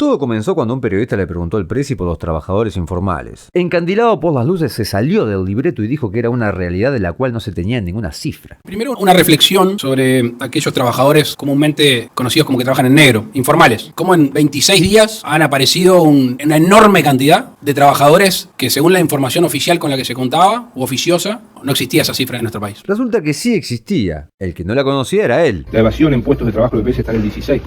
Todo comenzó cuando un periodista le preguntó al Presi por los trabajadores informales. Encandilado por las luces, se salió del libreto y dijo que era una realidad de la cual no se tenía ninguna cifra. Primero, una reflexión sobre aquellos trabajadores comúnmente conocidos como que trabajan en negro, informales. Como en 26 días han aparecido una enorme cantidad de trabajadores que, según la información oficial con la que se contaba, u oficiosa, no existía esa cifra en nuestro país. Resulta que sí existía. El que no la conocía era él. La evasión en puestos de trabajo de EPS está en el 16%.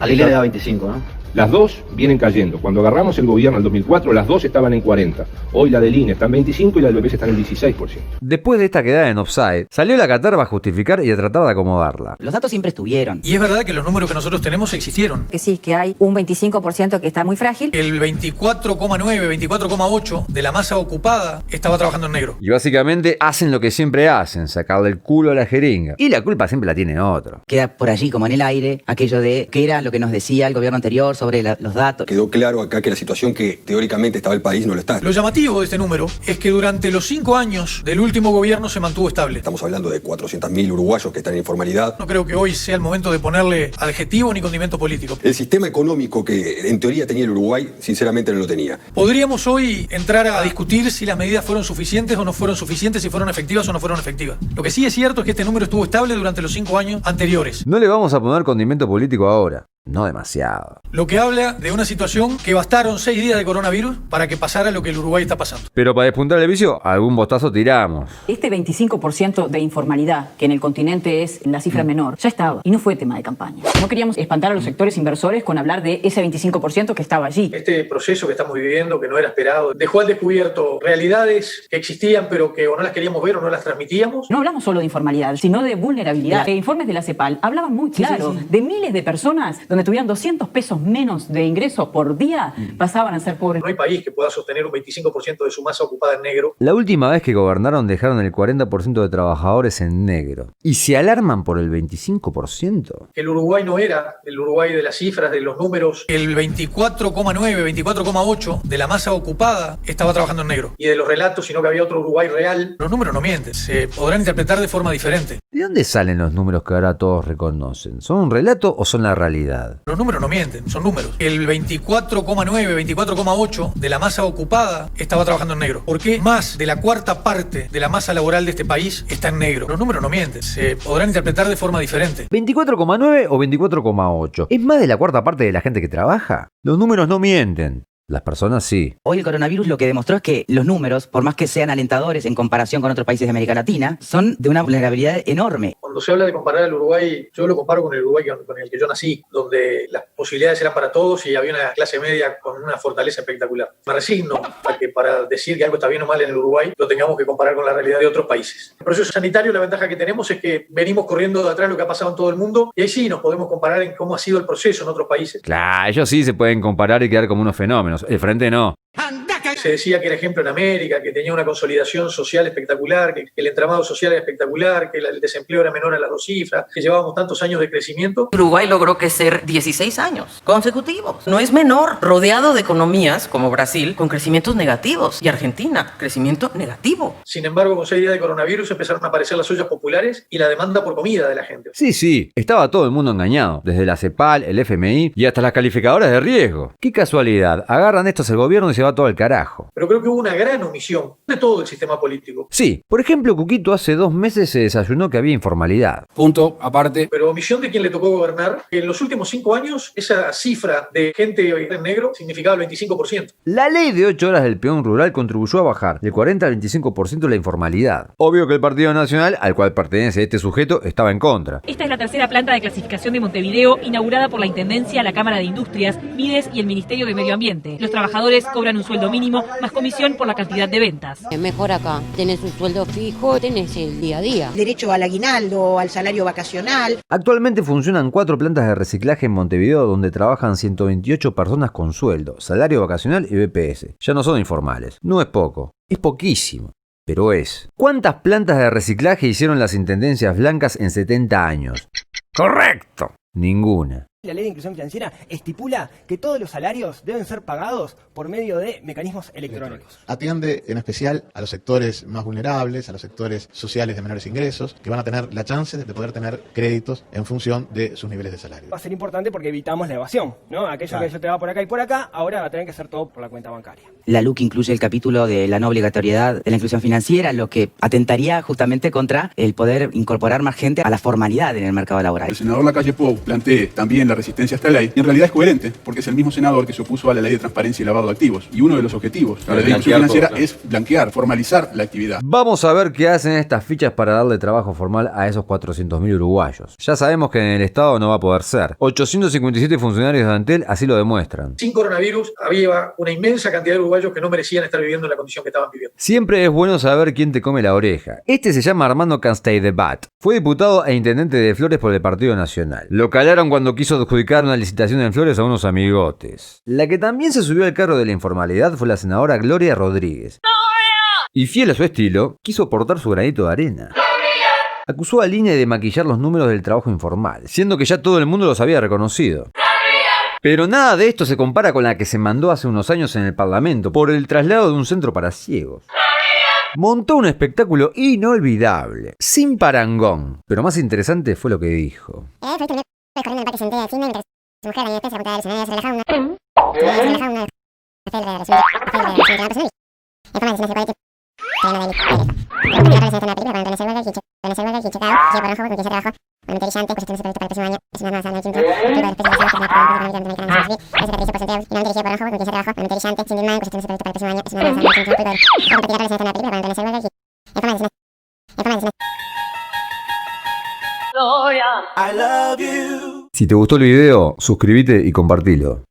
A la le da 25, ¿no? Las dos vienen cayendo. Cuando agarramos el gobierno en el 2004, las dos estaban en 40. Hoy la del INE está en 25 y la del EPS está en el 16%. Después de esta quedada en offside, salió la catarba a justificar y a tratar de acomodarla. Los datos siempre estuvieron. Y es verdad que los números que nosotros tenemos existieron. Que sí, que hay un 25% que está muy frágil. El 24,9, 24,8 de la masa ocupada estaba trabajando en negro. Y básicamente hacen lo que siempre hacen, sacarle el culo a la jeringa. Y la culpa siempre la tiene otro. Queda por allí como en el aire aquello de qué era lo que nos decía el gobierno anterior sobre los datos. Quedó claro acá que la situación que teóricamente estaba el país no lo está. Lo llamativo de este número es que durante los 5 años del último gobierno se mantuvo estable. Estamos hablando de 400.000 uruguayos que están en informalidad. No creo que hoy sea el momento de ponerle adjetivo ni condimento político. El sistema económico que en teoría tenía el Uruguay, sinceramente no lo tenía. Podríamos hoy entrar a discutir si las medidas fueron suficientes o no fueron suficientes, si fueron efectivas o no fueron efectivas. Lo que sí es cierto es que este número estuvo estable durante los 5 años anteriores. No le vamos a poner condimento político ahora. No demasiado. Lo que habla de una situación que bastaron 6 días de coronavirus para que pasara lo que el Uruguay está pasando. Pero para despuntar el vicio, algún bostazo tiramos. Este 25% de informalidad, que en el continente es la cifra menor, ya estaba y no fue tema de campaña. No queríamos espantar a los sectores inversores con hablar de ese 25% que estaba allí. Este proceso que estamos viviendo, que no era esperado, dejó al descubierto realidades que existían pero que o no las queríamos ver o no las transmitíamos. No hablamos solo de informalidad, sino de vulnerabilidad. Informes de la CEPAL hablaban muy claro de miles de personas donde tuvieran 200 pesos menos de ingresos por día, pasaban a ser pobres. No hay país que pueda sostener un 25% de su masa ocupada en negro. La última vez que gobernaron dejaron el 40% de trabajadores en negro. ¿Y se alarman por el 25%? El Uruguay no era el Uruguay de las cifras, de los números. El 24,9, 24,8 de la masa ocupada estaba trabajando en negro. Y de los relatos, sino que había otro Uruguay real. Los números no mienten, se podrán interpretar de forma diferente. ¿De dónde salen los números que ahora todos reconocen? ¿Son un relato o son la realidad? Los números no mienten, son números. El 24,9, 24,8 de la masa ocupada estaba trabajando en negro. ¿Por qué más de la cuarta parte de la masa laboral de este país está en negro? Los números no mienten, se podrán interpretar de forma diferente. ¿24,9 o 24,8? ¿Es más de la cuarta parte de la gente que trabaja? Los números no mienten. Las personas sí. Hoy el coronavirus lo que demostró es que los números, por más que sean alentadores en comparación con otros países de América Latina, son de una vulnerabilidad enorme. Cuando se habla de comparar al Uruguay, yo lo comparo con el Uruguay con el que yo nací, donde las posibilidades eran para todos y había una clase media con una fortaleza espectacular. Me resigno a que para decir que algo está bien o mal en el Uruguay, lo tengamos que comparar con la realidad de otros países. El proceso sanitario, la ventaja que tenemos es que venimos corriendo de atrás lo que ha pasado en todo el mundo y ahí sí nos podemos comparar en cómo ha sido el proceso en otros países. Claro, ellos sí se pueden comparar y quedar como unos fenómenos. El frente no. Se decía que era ejemplo en América, que tenía una consolidación social espectacular, que el entramado social era espectacular, que el desempleo era menor a las 2 cifras, que llevábamos tantos años de crecimiento. Uruguay logró crecer 16 años consecutivos. No es menor, rodeado de economías como Brasil con crecimientos negativos y Argentina, crecimiento negativo. Sin embargo, con 6 días de coronavirus empezaron a aparecer las ollas populares y la demanda por comida de la gente. Sí, estaba todo el mundo engañado, desde la CEPAL, el FMI y hasta las calificadoras de riesgo. Qué casualidad, agarran estos el gobierno y se va todo al carajo. Pero creo que hubo una gran omisión de todo el sistema político. Sí, por ejemplo, Cuquito hace 2 meses se desayunó que había informalidad. Punto, aparte. Pero omisión de quien le tocó gobernar, que en los últimos 5 años esa cifra de gente en negro significaba el 25%. La ley de 8 horas del peón rural contribuyó a bajar del 40 al 25% la informalidad. Obvio que el Partido Nacional, al cual pertenece este sujeto, estaba en contra. Esta es la tercera planta de clasificación de Montevideo, inaugurada por la Intendencia, la Cámara de Industrias, Mides y el Ministerio de Medio Ambiente. Los trabajadores cobran un sueldo mínimo más comisión por la cantidad de ventas. Mejor acá, tenés un sueldo fijo, tenés el día a día. Derecho al aguinaldo, al salario vacacional. Actualmente funcionan 4 plantas de reciclaje en Montevideo donde trabajan 128 personas con sueldo, salario vacacional y BPS. Ya no son informales. No es poco, es poquísimo. Pero es. ¿Cuántas plantas de reciclaje hicieron las intendencias blancas en 70 años? ¡Correcto! Ninguna. La ley de inclusión financiera estipula que todos los salarios deben ser pagados por medio de mecanismos electrónicos. Atiende en especial a los sectores más vulnerables, a los sectores sociales de menores ingresos, que van a tener la chance de poder tener créditos en función de sus niveles de salario. Va a ser importante porque evitamos la evasión, ¿no? Aquello que yo te va por acá y por acá, ahora va a tener que hacer todo por la cuenta bancaria. La LUC incluye el capítulo de la no obligatoriedad de la inclusión financiera, lo que atentaría justamente contra el poder incorporar más gente a la formalidad en el mercado laboral. El senador Lacalle Pou plantea también la resistencia a esta ley, y en realidad es coherente, porque es el mismo senador que se opuso a la ley de transparencia y lavado de activos. Y uno de los objetivos de la ley de inclusión financiera es blanquear, formalizar la actividad. Vamos a ver qué hacen estas fichas para darle trabajo formal a esos 400.000 uruguayos. Ya sabemos que en el Estado no va a poder ser. 857 funcionarios de Antel así lo demuestran. Sin coronavirus había una inmensa cantidad de uruguayos que no merecían estar viviendo en la condición que estaban viviendo. Siempre es bueno saber quién te come la oreja. Este se llama Armando Cansteidebat. Fue diputado e intendente de Flores por el Partido Nacional. Lo calaron cuando quiso adjudicar una licitación en Flores a unos amigotes. La que también se subió al carro de la informalidad fue la senadora Gloria Rodríguez. Y fiel a su estilo, quiso aportar su granito de arena. Acusó a Línea de maquillar los números del trabajo informal, siendo que ya todo el mundo los había reconocido. Pero nada de esto se compara con la que se mandó hace unos años en el Parlamento por el traslado de un centro para ciegos. Montó un espectáculo inolvidable, sin parangón. Pero más interesante fue lo que dijo. Si te gustó el video, suscríbete y compartilo.